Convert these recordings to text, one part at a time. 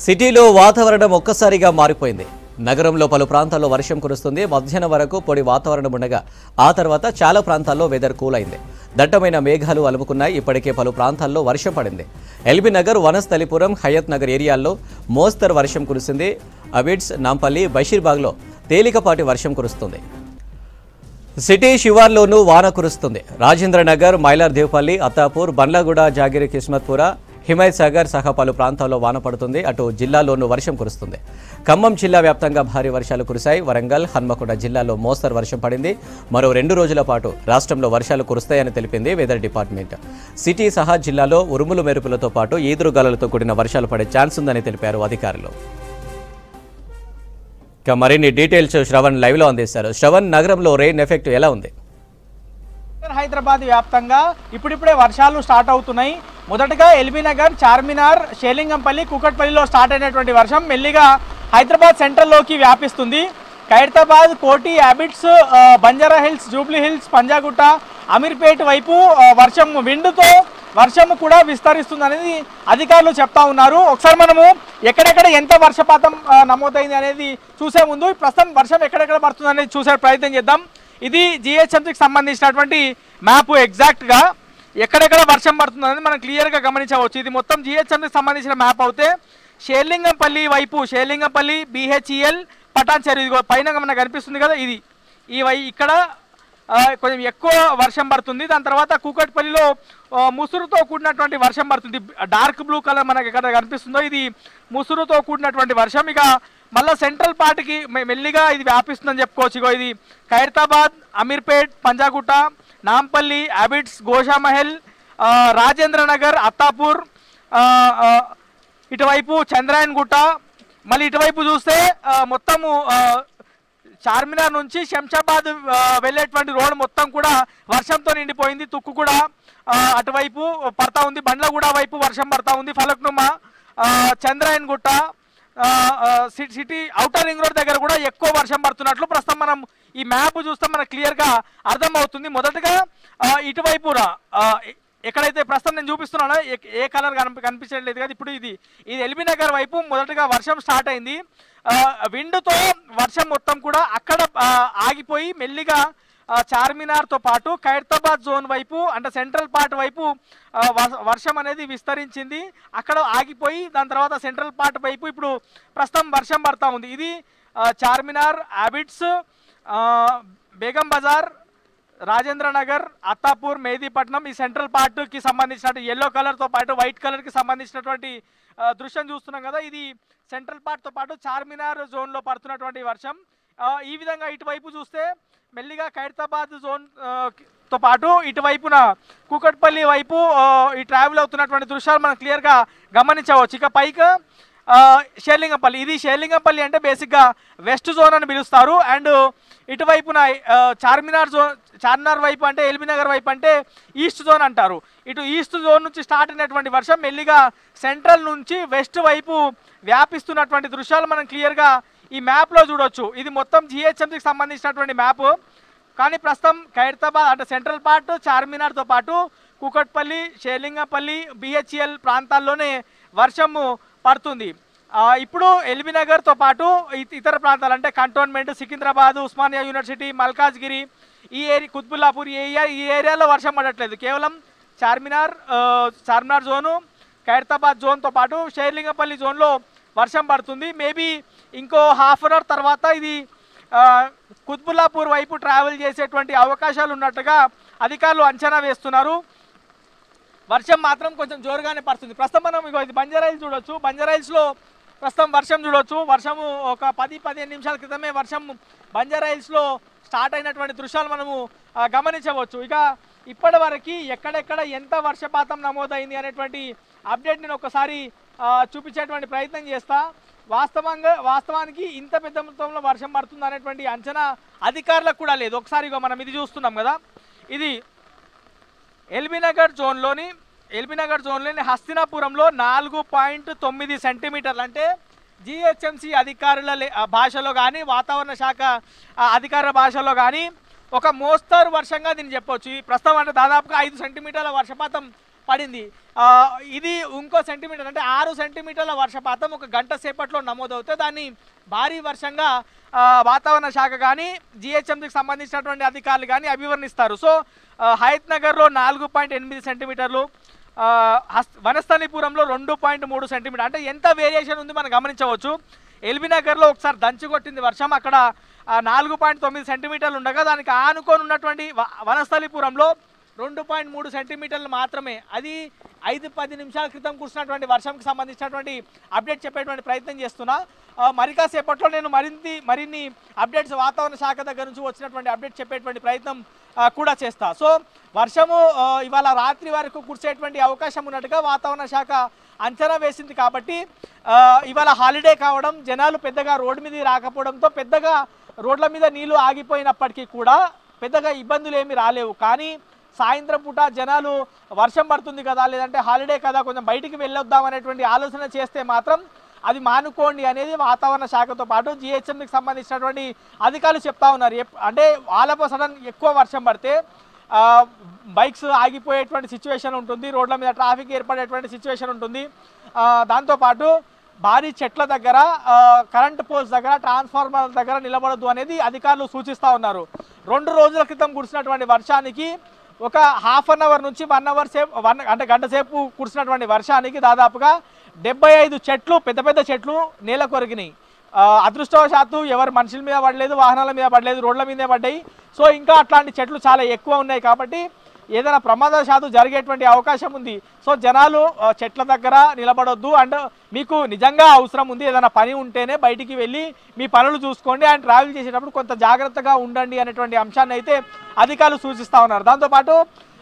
సిటీలో వాతావరణం ఒక్కసారిగా మారిపోయింది. నగరంలో పలు ప్రాంతాల్లో వర్షం కురుస్తుంది. మధ్యాహ్నం వరకు పొడి వాతావరణం ఉండగా ఆ తర్వాత చాలా ప్రాంతాల్లో వెదర్ కూల్ అయింది. దట్టమైన మేఘాలు అలుముకున్నాయి. ఇప్పటికే పలు ప్రాంతాల్లో వర్షం పడింది. ఎల్బీ నగర్, వనస్థలిపురం, హయత్ నగర్ ఏరియాల్లో మోస్తరు వర్షం కురిసింది. అబిడ్స్, నాంపల్లి, బషీర్బాగ్లో తేలికపాటి వర్షం కురుస్తుంది. సిటీ శివార్లోనూ వాన కురుస్తుంది. రాజేంద్రనగర్, మైలార్దేవ్పల్లి, అత్తాపూర్, బండ్లగూడ, జాగిరి, కిస్మత్పుర, హిమాయత్ సాగర్ సహా పలు ప్రాంతాల్లో వాన పడుతుంది. అటు జిల్లాలోనూ వర్షం కురుస్తుంది. ఖమ్మం జిల్లా వ్యాప్తంగా భారీ వర్షాలు కురిశాయి. వరంగల్, హన్మకొండ జిల్లాలో మోస్తరు వర్షం పడింది. మరో 2 రోజుల పాటు రాష్ట్రంలో వర్షాలు కురుస్తాయని తెలిపింది వెదర్ డిపార్ట్మెంట్. సిటీ సహా జిల్లాలో ఉరుములు మెరుపులతో పాటు ఈదురుగాలులతో కూడిన వర్షాలు పడే ఛాన్స్ ఉందని తెలిపారు అధికారులు. ఇక మరిన్ని డీటెయిల్స్ శ్రవణ్ లైవ్లో అందిస్తారు. శ్రవణ్, నగరంలో రెయిన్ ఎఫెక్ట్ ఎలా ఉంది? హైదరాబాద్ వ్యాప్తంగా ఇప్పుడిప్పుడే వర్షాలు స్టార్ట్ అవుతున్నాయి. మొదటగా ఎల్బీ నగర్, చార్మినార్, షేలింగంపల్లి, కూకట్పల్లిలో స్టార్ట్ అయినటువంటి వర్షం మెల్లిగా హైదరాబాద్ సెంట్రల్లోకి వ్యాపిస్తుంది. ఖైరతాబాద్, కోటి, Abids, Banjara Hills, Jubilee hills, Panjagutta, Ameerpet వైపు వర్షం విండుతో వర్షం కూడా విస్తరిస్తుంది అనేది అధికారులు చెప్తా ఉన్నారు. ఒకసారి మనము ఎక్కడెక్కడ ఎంత వర్షపాతం నమోదైంది అనేది చూసే ముందు ప్రస్తుతం వర్షం ఎక్కడెక్కడ పడుతుంది అనేది చూసే ప్రయత్నం చేద్దాం. ఇది జిహెచ్ఎంసీకి సంబంధించినటువంటి మ్యాప్. ఎగ్జాక్ట్గా ఎక్కడెక్కడ వర్షం పడుతుంది అనేది మనం క్లియర్గా గమనించవచ్చు. ఇది మొత్తం జిహెచ్ఎంసీకి సంబంధించిన మ్యాప్ అయితే షేర్లింగంపల్లి వైపు, షేర్లింగంపల్లి, బిహెచ్ఈఎల్, పటాన్చెరు, ఇది పైన మనకు కనిపిస్తుంది కదా, ఇది ఇక్కడ కొంచెం ఎక్కువ వర్షం పడుతుంది. దాని తర్వాత కూకట్పల్లిలో ముసురుతో కూడినటువంటి వర్షం పడుతుంది. డార్క్ బ్లూ కలర్ మనకి ఎక్కడ కనిపిస్తుందో ఇది ముసురుతో కూడినటువంటి వర్షం. ఇక మళ్ళీ సెంట్రల్ పార్ట్కి మెల్లిగా ఇది వ్యాపిస్తుందని చెప్పుకోవచ్చు. ఇగో ఇది ఖైరతాబాద్, అమీర్పేట్, పంజాగుట్ట, నాంపల్లి, అబిడ్స్, గోషామహల్, రాజేంద్రనగర్, అత్తాపూర్, ఇటువైపు చంద్రాయన్ గుట్ట, మళ్ళీ ఇటువైపు చూస్తే మొత్తము చార్మినార్ నుంచి శంషాబాద్ వెళ్ళేటువంటి రోడ్ మొత్తం కూడా వర్షంతో నిండిపోయింది. తుక్కు కూడా అటువైపు పడతా ఉంది. బండ్లగూడ వైపు వర్షం పడతా ఉంది. ఫలక్నుమా, చంద్రాయన్ గుట్ట, సిటీ ఔటర్ రింగ్ రోడ్ దగ్గర కూడా ఎక్కువ వర్షం పడుతున్నట్లు ప్రస్తుతం మనం ఈ మ్యాప్ చూస్తే మనకు క్లియర్గా అర్థమవుతుంది. మొదటగా ఇటువైపు ఎక్కడైతే ప్రస్తుతం నేను చూపిస్తున్నానో ఏ కలర్ కనిపించట్లేదు కదా, ఇప్పుడు ఇది ఎల్బీ నగర్ వైపు మొదటగా వర్షం స్టార్ట్ అయింది. విండుతో వర్షం మొత్తం కూడా అక్కడ ఆగిపోయి మెల్లిగా చార్మినార్తో పాటు ఖైరతాబాద్ జోన్ వైపు అంటే సెంట్రల్ పార్ట్ వైపు వర్షం అనేది విస్తరించింది. అక్కడ ఆగిపోయి దాని తర్వాత సెంట్రల్ పార్ట్ వైపు ఇప్పుడు ప్రస్తుతం వర్షం పడతా ఉంది. ఇది చార్మినార్, అబిడ్స్, బేగం బజార్, రాజేంద్రనగర్, అత్తాపూర్, మెహదీపట్నం ఈ సెంట్రల్ పార్ట్కి సంబంధించినటువంటి ఎల్లో కలర్తో పాటు వైట్ కలర్కి సంబంధించినటువంటి దృశ్యం చూస్తున్నాం కదా, ఇది సెంట్రల్ పార్ట్తో పాటు చార్మినార్ జోన్లో పడుతున్నటువంటి వర్షం. ఈ విధంగా ఇటువైపు చూస్తే మెల్లిగా ఖైరతాబాద్ జోన్తో పాటు ఇటువైపున కూకట్పల్లి వైపు ఈ ట్రావెల్ అవుతున్నటువంటి దృశ్యాలు మనం క్లియర్గా గమనించవచ్చు. ఇక పైకి షేర్లింగంపల్లి, ఇది షేర్లింగంపల్లి అంటే బేసిక్గా వెస్ట్ జోన్ అని పిలుస్తారు. అండ్ ఇటువైపున చార్మినార్ వైపు అంటే ఎల్బీ నగర్ వైపు అంటే ఈస్ట్ జోన్ అంటారు. ఇటు ఈస్ట్ జోన్ నుంచి స్టార్ట్ అయినటువంటి వర్షం మెల్లిగా సెంట్రల్ నుంచి వెస్ట్ వైపు వ్యాపిస్తున్నటువంటి దృశ్యాలు మనం క్లియర్గా ఈ మ్యాప్లో చూడొచ్చు. ఇది మొత్తం జిహెచ్ఎంసీకి సంబంధించినటువంటి మ్యాప్. కానీ ప్రస్తుతం ఖైరతాబాద్ అంటే సెంట్రల్ పార్ట్, చార్మినార్తో పాటు కూకట్పల్లి, షేర్లింగంపల్లి, బిహెచ్ఈఎల్ ప్రాంతాల్లోనే వర్షము పడుతుంది. ఇప్పుడు ఎల్బీ నగర్తో పాటు ఇతర ప్రాంతాలు అంటే కంటోన్మెంట్, సికింద్రాబాద్, ఉస్మానియా యూనివర్సిటీ, మల్కాజ్గిరి, ఈ కుత్బుల్లాపూర్ ఈ ఏరియాలో వర్షం పడట్లేదు. కేవలం చార్మినార్ జోను, ఖైరతాబాద్ జోన్తో పాటు షేర్లింగంపల్లి జోన్లో వర్షం పడుతుంది. మేబీ ఇంకో హాఫ్ అన్ అవర్ తర్వాత ఇది కుత్బుల్లాపూర్ వైపు ట్రావెల్ చేసేటువంటి అవకాశాలు ఉన్నట్టుగా అధికారులు అంచనా వేస్తున్నారు. వర్షం మాత్రం కొంచెం జోరుగానే పడుతుంది. ప్రస్తుతం మనం ఇది బంజారాహిల్స్ చూడొచ్చు. బంజారాహిల్స్లో ప్రస్తుతం వర్షం చూడొచ్చు. వర్షము ఒక 10-15 నిమిషాల క్రితమే వర్షం బంజారాహిల్స్లో స్టార్ట్ అయినటువంటి దృశ్యాలు మనము గమనించవచ్చు. ఇక ఇప్పటి వరకు ఎక్కడెక్కడ ఎంత వర్షపాతం నమోదైంది అనేటువంటి అప్డేట్ నేను ఒకసారి చూపించేటువంటి ప్రయత్నం చేస్తా. వాస్తవానికి ఇంత పెద్ద మొత్తంలో వర్షం పడుతుంది అనేటువంటి అంచనా అధికారులకు కూడా లేదు. ఒకసారి మనం ఇది చూస్తున్నాం కదా, ఇది ఎల్బీ నగర్ జోన్లోని హస్తినాపురంలో 4.9 సెంటీమీటర్లు అంటే జిహెచ్ఎంసీ అధికారుల భాషలో కానీ వాతావరణ శాఖ అధికారుల భాషలో కానీ ఒక మోస్తరు వర్షంగా దీన్ని చెప్పవచ్చు. ప్రస్తుతం అంటే దాదాపుగా 5 సెంటీమీటర్ల వర్షపాతం పడింది. ఇది ఇంకో సెంటీమీటర్ అంటే 6 సెంటీమీటర్ల వర్షపాతం ఒక గంట సేపట్లో నమోదవుతే దాన్ని భారీ వర్షంగా వాతావరణ శాఖ కానీ జిహెచ్ఎంసీకి సంబంధించినటువంటి అధికారులు కానీ అభివర్ణిస్తారు. సో హయత్ నగర్లో 4.8 సెంటీమీటర్లు, వనస్థలిపురంలో 2.3 సెంటీమీటర్, అంటే ఎంత వేరియేషన్ ఉంది మనం గమనించవచ్చు. ఎల్బీ నగర్లో ఒకసారి దంచుకొట్టింది వర్షం, అక్కడ 4.9 సెంటీమీటర్లు ఉండగా దానికి ఆనుకొని ఉన్నటువంటి వనస్థలిపురంలో 2.3 సెంటీమీటర్లు మాత్రమే. అది 5-10 నిమిషాల క్రితం కురిసినటువంటి వర్షంకి సంబంధించినటువంటి అప్డేట్ చెప్పేటువంటి ప్రయత్నం చేస్తున్నా. మరి కాసేపట్లో నేను మరిన్ని అప్డేట్స్ వాతావరణ శాఖ దగ్గర నుంచి వచ్చినటువంటి అప్డేట్ చెప్పేటువంటి ప్రయత్నం కూడా చేస్తా. సో వర్షము ఇవాళ రాత్రి వరకు కురిసేటువంటి అవకాశం ఉన్నట్టుగా వాతావరణ శాఖ అంచనా వేసింది. కాబట్టి ఇవాళ హాలిడే కావడం, జనాలు పెద్దగా రోడ్డు మీద రాకపోవడంతో పెద్దగా రోడ్ల మీద నీళ్లు ఆగిపోయినప్పటికీ కూడా పెద్దగా ఇబ్బందులు ఏమీ రాలేవు. కానీ సాయంత్రం పూట జనాలు వర్షం పడుతుంది కదా, లేదంటే హాలిడే కదా, కొంచెం బయటికి వెళ్ళొద్దాం అనేటువంటి ఆలోచన చేస్తే మాత్రం అది మానుకోండి అనేది వాతావరణ శాఖతో పాటు జిహెచ్ఎంకి సంబంధించినటువంటి అధికారులు చెప్తా ఉన్నారు. అంటే ఆల్ ఆఫ్ సడన్ ఎక్కువ వర్షం పడితే బైక్స్ ఆగిపోయేటువంటి సిచ్యువేషన్ ఉంటుంది, రోడ్ల మీద ట్రాఫిక్ ఏర్పడేటువంటి సిచ్యువేషన్ ఉంటుంది. దాంతోపాటు భారీ చెట్ల దగ్గర, కరెంట్ పోల్స్ దగ్గర, ట్రాన్స్ఫార్మర్ దగ్గర నిలబడద్దు అనేది అధికారులు సూచిస్తూ ఉన్నారు. 2 రోజుల క్రితం కురిసినటువంటి వర్షానికి ఒక హాఫ్ అన్ అవర్ నుంచి 1 అవర్ సేపు, అంటే గంట సేపు కురిసినటువంటి వర్షానికి దాదాపుగా 75 చెట్లు, పెద్ద పెద్ద చెట్లు నేల కొరిగినాయి. అదృష్టవశాత్తు ఎవరు మనుషుల మీద పడలేదు, వాహనాల మీద పడలేదు, రోడ్ల మీదే పడ్డాయి. సో ఇంకా అట్లాంటి చెట్లు చాలా ఎక్కువ ఉన్నాయి కాబట్టి ఏదైనా ప్రమాదశాత్తు జరిగేటువంటి అవకాశం ఉంది. సో జనాలు చెట్ల దగ్గర నిలబడొద్దు. అండ్ మీకు నిజంగా అవసరం ఉంది, ఏదైనా పని ఉంటేనే బయటికి వెళ్ళి మీ పనులు చూసుకోండి. అండ్ ట్రావెల్ చేసేటప్పుడు కొంత జాగ్రత్తగా ఉండండి అనేటువంటి అంశాన్ని అయితే అధికారులు సూచిస్తూ ఉన్నారు. దాంతోపాటు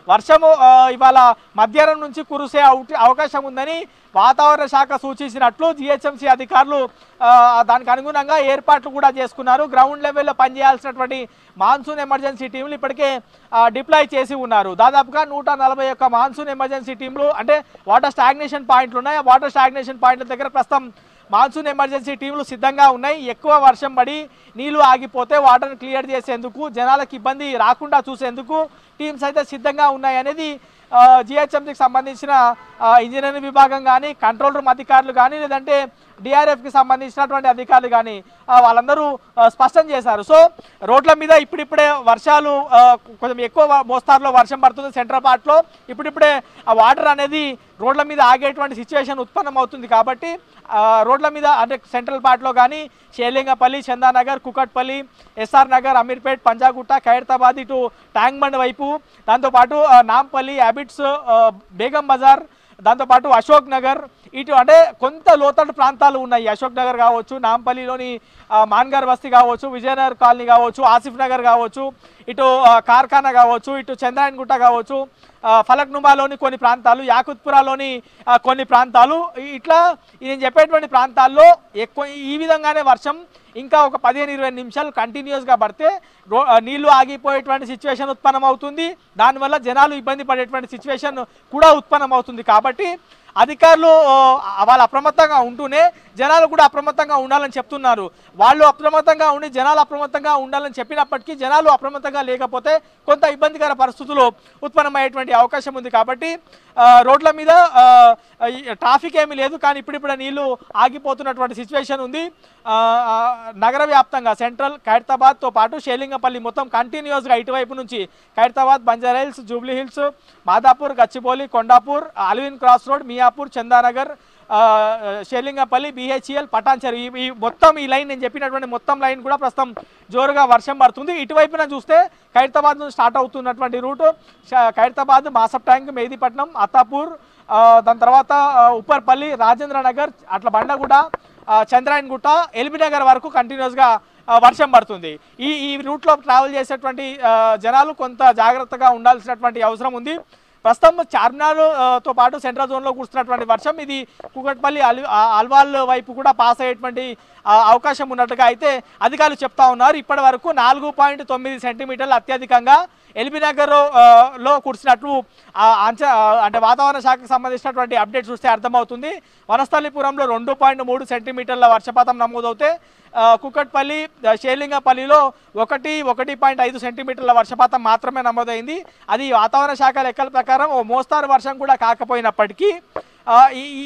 వర్షము ఇవాళ మధ్యాహ్నం నుంచి కురిసే అవకాశం ఉందని వాతావరణ శాఖ సూచించినట్లు జిహెచ్ఎంసీ అధికారులు దానికి అనుగుణంగా ఏర్పాట్లు కూడా చేసుకున్నారు. గ్రౌండ్ లెవెల్లో పనిచేయాల్సినటువంటి మాన్సూన్ ఎమర్జెన్సీ టీంలు ఇప్పటికే డిప్లాయ్ చేసి ఉన్నారు. దాదాపుగా 141 మాన్సూన్ ఎమర్జెన్సీ టీంలు, అంటే వాటర్ స్టాగ్నేషన్ పాయింట్లు ఉన్నాయి. ఆ వాటర్ స్టాగ్నేషన్ పాయింట్ల దగ్గర ప్రస్తుతం మాన్సూన్ ఎమర్జెన్సీ టీంలు సిద్ధంగా ఉన్నాయి. ఎక్కువ వర్షం పడి నీళ్లు ఆగిపోతే వాటర్ని క్లియర్ చేసేందుకు, జనాలకు ఇబ్బంది రాకుండా చూసేందుకు టీమ్స్ అయితే సిద్ధంగా ఉన్నాయి అనేది జిహెచ్ఎంసీకి సంబంధించిన ఇంజనీరింగ్ విభాగం కానీ, కంట్రోల్ రూమ్ అధికారులు కానీ, లేదంటే డిఆర్ఎఫ్కి సంబంధించినటువంటి అధికారులు కానీ వాళ్ళందరూ స్పష్టం చేశారు. సో రోడ్ల మీద ఇప్పుడిప్పుడే వర్షాలు కొంచెం ఎక్కువ మోస్తారులో వర్షం పడుతుంది సెంట్రల్ పార్ట్లో. ఇప్పుడిప్పుడే ఆ వాటర్ అనేది రోడ్ల మీద ఆగేటువంటి సిచ్యువేషన్ ఉత్పన్నం అవుతుంది. కాబట్టి రోడ్ల మీద అంటే సెంట్రల్ పార్ట్లో కానీ షేలింగపల్లి, చందానగర్, కుకట్పల్లి, ఎస్ఆర్ నగర్, అమీర్పేట్, పంజాగుట్ట, ఖైరతాబాద్, ఇటు ట్యాంక్ బండ్ వైపు, దాంతోపాటు నాంపల్లి, హ్యాబిట్స్, బేగం బజార్, దాంతోపాటు అశోక్ నగర్, ఇటు అంటే కొంత లోతట్టు ప్రాంతాలు ఉన్నాయి. అశోక్ నగర్ కావచ్చు, నాంపల్లిలోని మాన్గార్ బస్తీ కావచ్చు, విజయనగర్ కాలనీ కావచ్చు, ఆసిఫ్ నగర్ కావచ్చు, ఇటు కార్ఖానా కావచ్చు, ఇటు చంద్రాయన్గుట్ట కావచ్చు, ఫలక్నుమాలోని కొన్ని ప్రాంతాలు, యాకుత్పురాలోని కొన్ని ప్రాంతాలు, ఇట్లా నేను చెప్పేటువంటి ప్రాంతాల్లో ఎక్కువ ఈ విధంగానే వర్షం ఇంకా ఒక 15-20 నిమిషాలు కంటిన్యూస్గా పడితే నీళ్లు ఆగిపోయేటువంటి సిచ్యువేషన్ ఉత్పన్నం అవుతుంది. దానివల్ల జనాలు ఇబ్బంది పడేటువంటి సిచ్యువేషన్ కూడా ఉత్పన్నం అవుతుంది. కాబట్టి అధికారులు వాళ్ళు అప్రమత్తంగా ఉంటూనే జనాలు కూడా అప్రమత్తంగా ఉండాలని చెప్తున్నారు. వాళ్ళు అప్రమత్తంగా ఉండి జనాలు అప్రమత్తంగా ఉండాలని చెప్పినప్పటికీ జనాలు అప్రమత్తంగా లేకపోతే కొంత ఇబ్బందికర పరిస్థితులు ఉత్పన్నమయ్యేటువంటి అవకాశం ఉంది. కాబట్టి రోడ్ల మీద ట్రాఫిక్ ఏమీ లేదు, కానీ ఇప్పుడిప్పుడే నీళ్లు ఆగిపోతున్నటువంటి సిచ్యువేషన్ ఉంది. నగర వ్యాప్తంగా సెంట్రల్, ఖైరతాబాద్తో పాటు షేలింగపల్లి మొత్తం కంటిన్యూస్గా ఇటువైపు నుంచి Khairatabad, Banjara Hills, Jubilee Hills, Madhapur, Gachibowli, Kondapur, Alwyn Cross Road, Miyapur, Chandanagar, Serilingampally, BHEL, Patancheru, ఈ మొత్తం ఈ లైన్ నేను చెప్పినటువంటి మొత్తం లైన్ కూడా ప్రస్తుతం జోరుగా వర్షం పడుతుంది. ఇటువైపున చూస్తే ఖైరతాబాద్ నుంచి స్టార్ట్ అవుతున్నటువంటి రూటు ఖైరతాబాద్, మాసప్ ట్యాంక్, మెహదీపట్నం, అత్తాపూర్, దాని తర్వాత ఉప్పర్పల్లి, రాజేంద్ర నగర్, అట్లా బండగూడ, చంద్రాయన్గుట్ట, ఎల్బీ నగర్ వరకు కంటిన్యూస్గా వర్షం పడుతుంది. ఈ రూట్లో ట్రావెల్ చేసేటువంటి జనాలు కొంత జాగ్రత్తగా ఉండాల్సినటువంటి అవసరం ఉంది. ప్రస్తుతం చార్మినార్తో పాటు సెంట్రల్ జోన్లో కురుస్తున్నటువంటి వర్షం ఇది కూకట్పల్లి, అల్వాల్ వైపు కూడా పాస్ అయ్యేటువంటి అవకాశం ఉన్నట్టుగా అయితే అధికారులు చెప్తా ఉన్నారు. ఇప్పటి వరకు 4.9 సెంటీమీటర్లు అత్యధికంగా ఎల్బీ నగర్ లో కురిసినట్లు అంటే వాతావరణ శాఖకు సంబంధించినటువంటి అప్డేట్ చూస్తే అర్థమవుతుంది. వనస్థలిపురంలో 2.3 సెంటీమీటర్ల వర్షపాతం నమోదవుతే కుకట్పల్లి షేలింగపల్లిలో 1.5 సెంటీమీటర్ల వర్షపాతం మాత్రమే నమోదైంది. అది వాతావరణ శాఖ లెక్కల ప్రకారం ఓ మోస్తారు వర్షం కూడా కాకపోయినప్పటికీ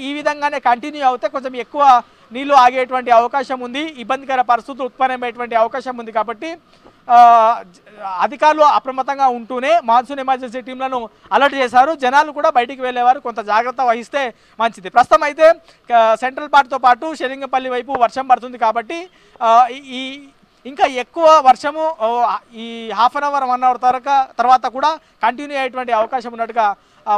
ఈ విధంగానే కంటిన్యూ అవుతే కొంచెం ఎక్కువ నీళ్లు ఆగేటువంటి అవకాశం ఉంది, ఇబ్బందికర పరిస్థితులు ఉత్పన్నమయ్యేటువంటి అవకాశం ఉంది. కాబట్టి అధికారులు అప్రమత్తంగా ఉంటూనే మాన్సూన్ ఎమర్జెన్సీ టీంలను అలర్ట్ చేశారు. జనాలు కూడా బయటికి వెళ్ళేవారు కొంత జాగ్రత్త వహిస్తే మంచిది. ప్రస్తుతం అయితే సెంట్రల్ పార్ట్తో పాటు షెలింగపల్లి వైపు వర్షం పడుతుంది కాబట్టి ఇంకా ఎక్కువ వర్షము ఈ హాఫ్ అన్ అవర్ 1 అవర్ తర్వాత కూడా కంటిన్యూ అయ్యేటువంటి అవకాశం ఉన్నట్టుగా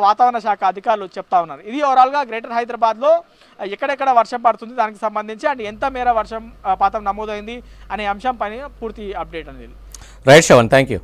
వాతావరణ శాఖ అధికారులు చెప్తా ఉన్నారు. ఇది ఓవరాల్గా గ్రేటర్ హైదరాబాద్లో ఎక్కడెక్కడ వర్షం పడుతుంది దానికి సంబంధించి అండ్ ఎంత మేర వర్షం పాతం నమోదైంది అనే అంశం పైన పూర్తి అప్డేట్ అనేది. Right Shravan, thank you.